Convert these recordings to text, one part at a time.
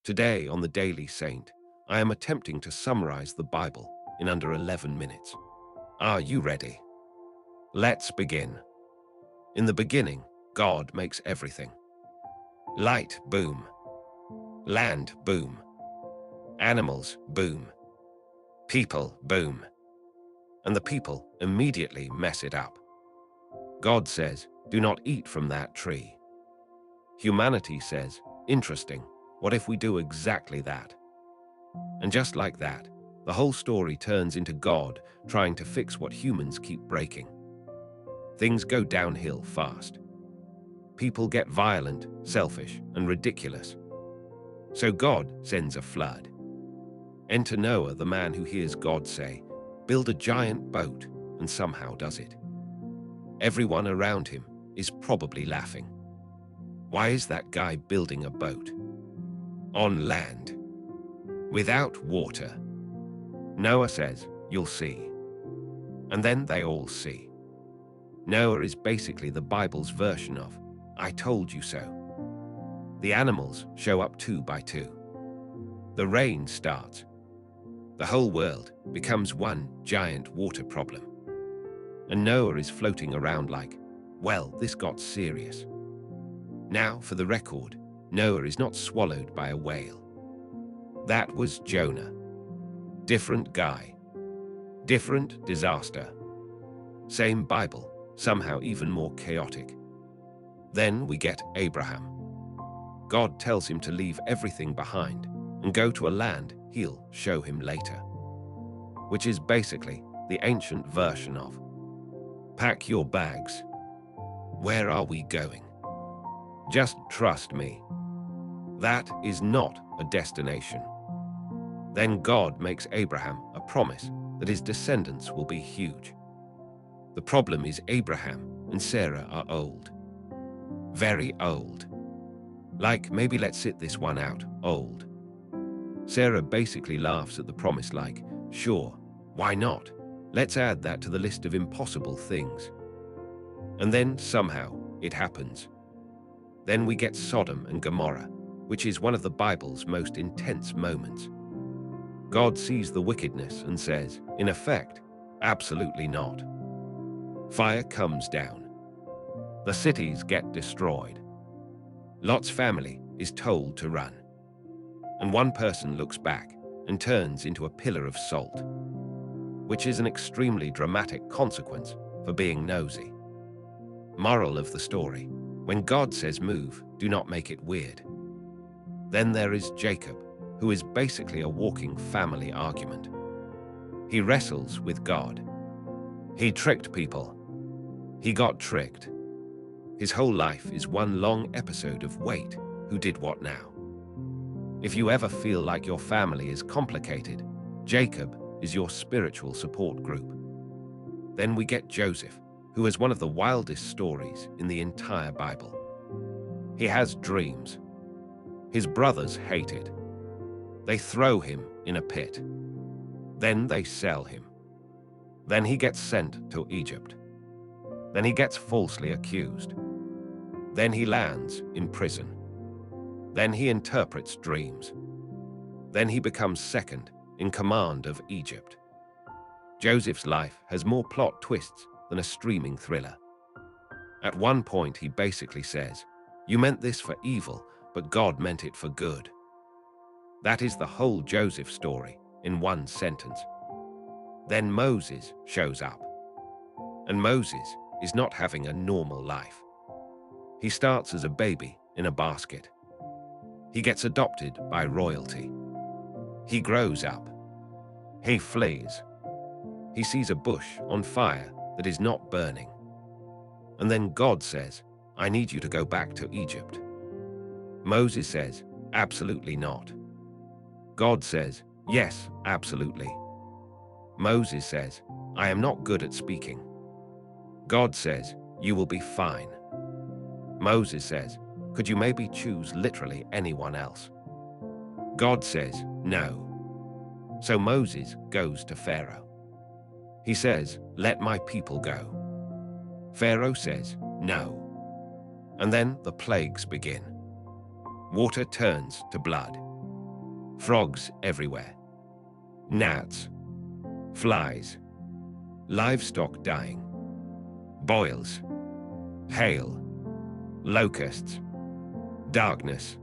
Today on the Daily Saint, I am attempting to summarize the Bible in under 11 minutes. Are you ready? Let's begin. In the beginning, God makes everything. Light, boom. Land, boom. Animals, boom. People, boom. And the people immediately mess it up. God says, do not eat from that tree. Humanity says, interesting, what if we do exactly that? And just like that, the whole story turns into God trying to fix what humans keep breaking. Things go downhill fast. People get violent, selfish, and ridiculous. So God sends a flood. Enter Noah, the man who hears God say, build a giant boat, and somehow does it. Everyone around him is probably laughing. Why is that guy building a boat? On land. Without water. Noah says, you'll see. And then they all see. Noah is basically the Bible's version of, I told you so. The animals show up 2 by 2. The rain starts. The whole world becomes one giant water problem. And Noah is floating around like, well, this got serious. Now, for the record, Noah is not swallowed by a whale. That was Jonah. Different guy. Different disaster. Same Bible, somehow even more chaotic. Then we get Abraham. God tells him to leave everything behind and go to a land he'll show him later. Which is basically the ancient version of, pack your bags. Where are we going? Just trust me. That is not a destination. Then God makes Abraham a promise that his descendants will be huge. The problem is Abraham and Sarah are old. Very old. Like, maybe let's sit this one out, old. Sarah basically laughs at the promise like, sure, why not? Let's add that to the list of impossible things. And then somehow it happens. Then we get Sodom and Gomorrah, which is one of the Bible's most intense moments. God sees the wickedness and says, in effect, absolutely not. Fire comes down. The cities get destroyed. Lot's family is told to run. And one person looks back and turns into a pillar of salt, which is an extremely dramatic consequence for being nosy. Moral of the story, when God says move, do not make it weird. Then there is Jacob, who is basically a walking family argument. He wrestles with God. He tricked people. He got tricked. His whole life is one long episode of wait, who did what now? If you ever feel like your family is complicated, Jacob is your spiritual support group. Then we get Joseph, who is one of the wildest stories in the entire Bible. He has dreams. His brothers hate it. They throw him in a pit. Then they sell him. Then he gets sent to Egypt. Then he gets falsely accused. Then he lands in prison. Then he interprets dreams. Then he becomes second in command of Egypt. Joseph's life has more plot twists than a streaming thriller. At one point he basically says, you meant this for evil, but God meant it for good. That is the whole Joseph story in one sentence. Then Moses shows up. And Moses is not having a normal life. He starts as a baby in a basket. He gets adopted by royalty. He grows up. He flees. He sees a bush on fire that is not burning. And then God says, I need you to go back to Egypt. Moses says, absolutely not. God says, yes, absolutely. Moses says, I am not good at speaking. God says, you will be fine. Moses says, could you maybe choose literally anyone else? God says, no. So Moses goes to Pharaoh. He says, let my people go. Pharaoh says, no. And then the plagues begin. Water turns to blood. frogs everywhere, gnats, flies, livestock dying, boils, hail, locusts, darkness.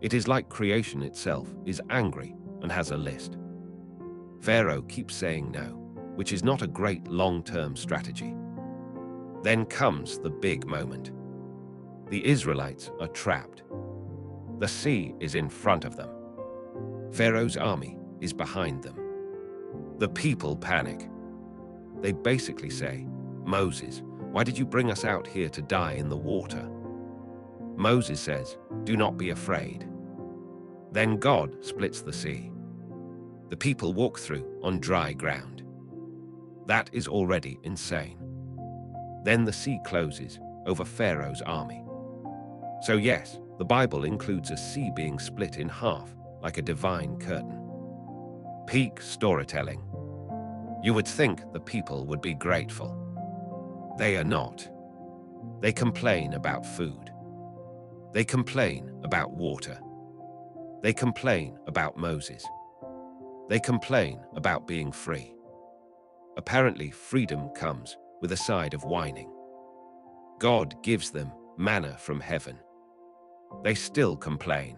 It is like creation itself is angry and has a list. Pharaoh keeps saying no, which is not a great long-term strategy. Then comes the big moment. The Israelites are trapped. The sea is in front of them. Pharaoh's army is behind them. The people panic. They basically say, "Moses, why did you bring us out here to die in the water?" Moses says, "Do not be afraid." Then God splits the sea. The people walk through on dry ground. That is already insane. Then the sea closes over Pharaoh's army. So yes, the Bible includes a sea being split in half like a divine curtain. Peak storytelling. You would think the people would be grateful. They are not. They complain about food. They complain about water. They complain about Moses. They complain about being free. Apparently, freedom comes with a side of whining. God gives them manna from heaven. They still complain.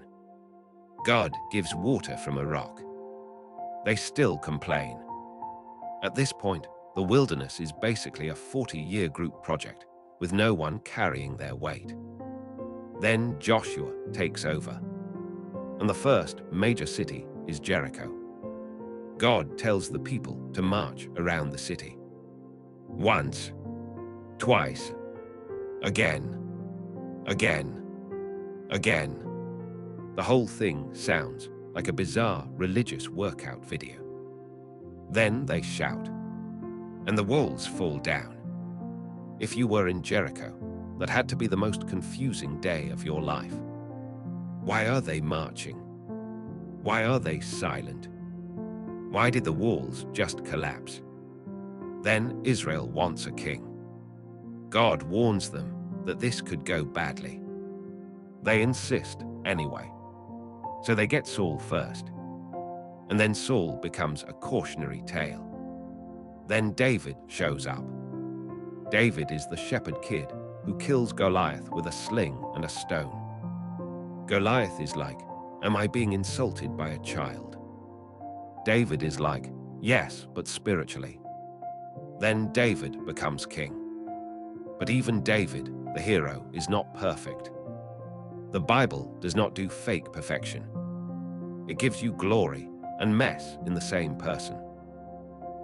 God gives water from a rock. They still complain. At this point, the wilderness is basically a 40-year group project with no one carrying their weight. Then Joshua takes over, and the first major city is Jericho. God tells the people to march around the city. Once, twice, again, again, again. The whole thing sounds like a bizarre religious workout video. Then they shout, and the walls fall down. If you were in Jericho, that had to be the most confusing day of your life. Why are they marching? Why are they silent? Why did the walls just collapse? Then Israel wants a king. God warns them that this could go badly. They insist anyway. So they get Saul first. And then Saul becomes a cautionary tale. Then David shows up. David is the shepherd kid who kills Goliath with a sling and a stone. Goliath is like, "Am I being insulted by a child?" David is like, "Yes, but spiritually." Then David becomes king. But even David, the hero, is not perfect. The Bible does not do fake perfection. It gives you glory and mess in the same person.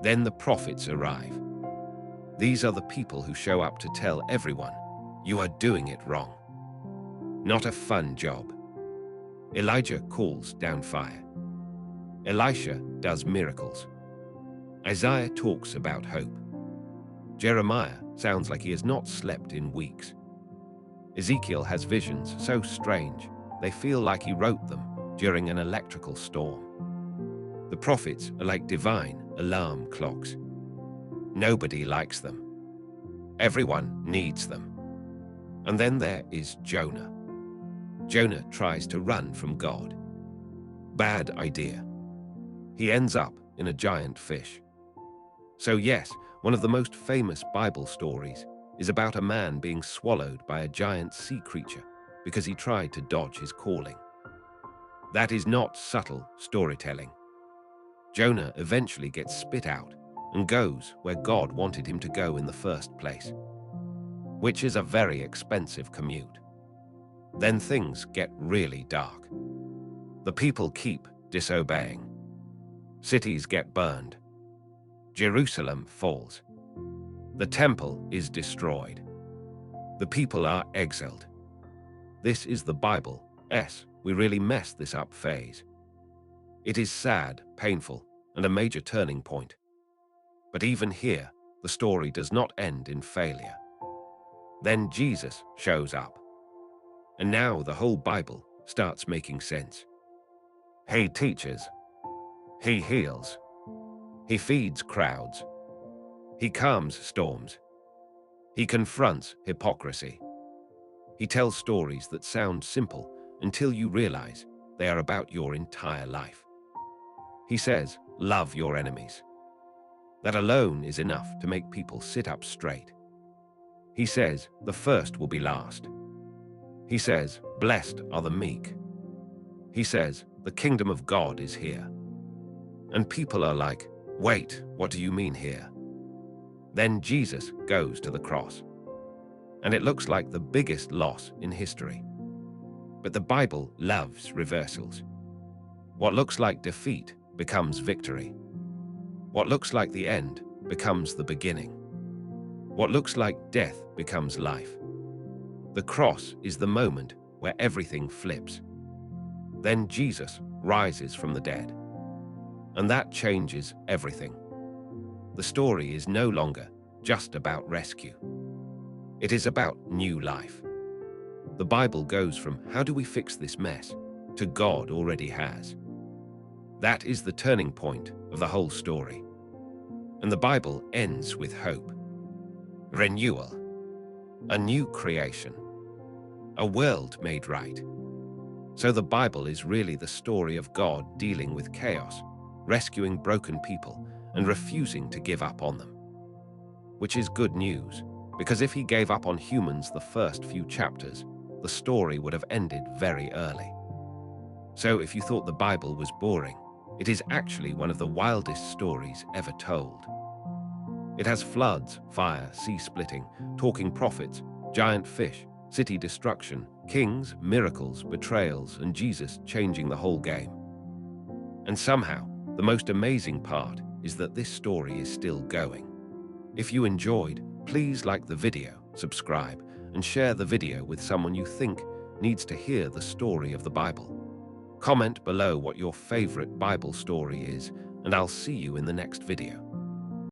Then the prophets arrive. These are the people who show up to tell everyone, "You are doing it wrong." Not a fun job. Elijah calls down fire. Elisha does miracles. Isaiah talks about hope. Jeremiah sounds like he has not slept in weeks. Ezekiel has visions so strange, they feel like he wrote them during an electrical storm. The prophets are like divine alarm clocks. Nobody likes them. Everyone needs them. And then there is Jonah. Jonah tries to run from God. Bad idea. He ends up in a giant fish. So yes, one of the most famous Bible stories is about a man being swallowed by a giant sea creature because he tried to dodge his calling. That is not subtle storytelling. Jonah eventually gets spit out and goes where God wanted him to go in the first place, which is a very expensive commute. Then things get really dark. The people keep disobeying. Cities get burned. Jerusalem falls. The temple is destroyed. The people are exiled. This is the Bible. We really messed this up phase. It is sad, painful, and a major turning point. But even here, the story does not end in failure. Then Jesus shows up. And now the whole Bible starts making sense. He teaches. He heals. He feeds crowds. He calms storms. He confronts hypocrisy. He tells stories that sound simple until you realize they are about your entire life. He says, love your enemies. That alone is enough to make people sit up straight. He says, the first will be last. He says, blessed are the meek. He says, the kingdom of God is here. And people are like, wait, what do you mean here? Then Jesus goes to the cross. And it looks like the biggest loss in history. But the Bible loves reversals. What looks like defeat becomes victory. What looks like the end becomes the beginning. What looks like death becomes life. The cross is the moment where everything flips. Then Jesus rises from the dead. And that changes everything. The story is no longer just about rescue. It is about new life. The Bible goes from how do we fix this mess to God already has. That is the turning point of the whole story. And the Bible ends with hope. Renewal. A new creation. A world made right. So the Bible is really the story of God dealing with chaos, rescuing broken people, and refusing to give up on them. Which is good news, because if he gave up on humans the first few chapters, the story would have ended very early. So if you thought the Bible was boring, it is actually one of the wildest stories ever told. It has floods, fire, sea splitting, talking prophets, giant fish, city destruction, kings, miracles, betrayals, and Jesus changing the whole game. And somehow, the most amazing part is that this story is still going. If you enjoyed, please like the video, subscribe, and share the video with someone you think needs to hear the story of the Bible. Comment below what your favorite Bible story is, and I'll see you in the next video.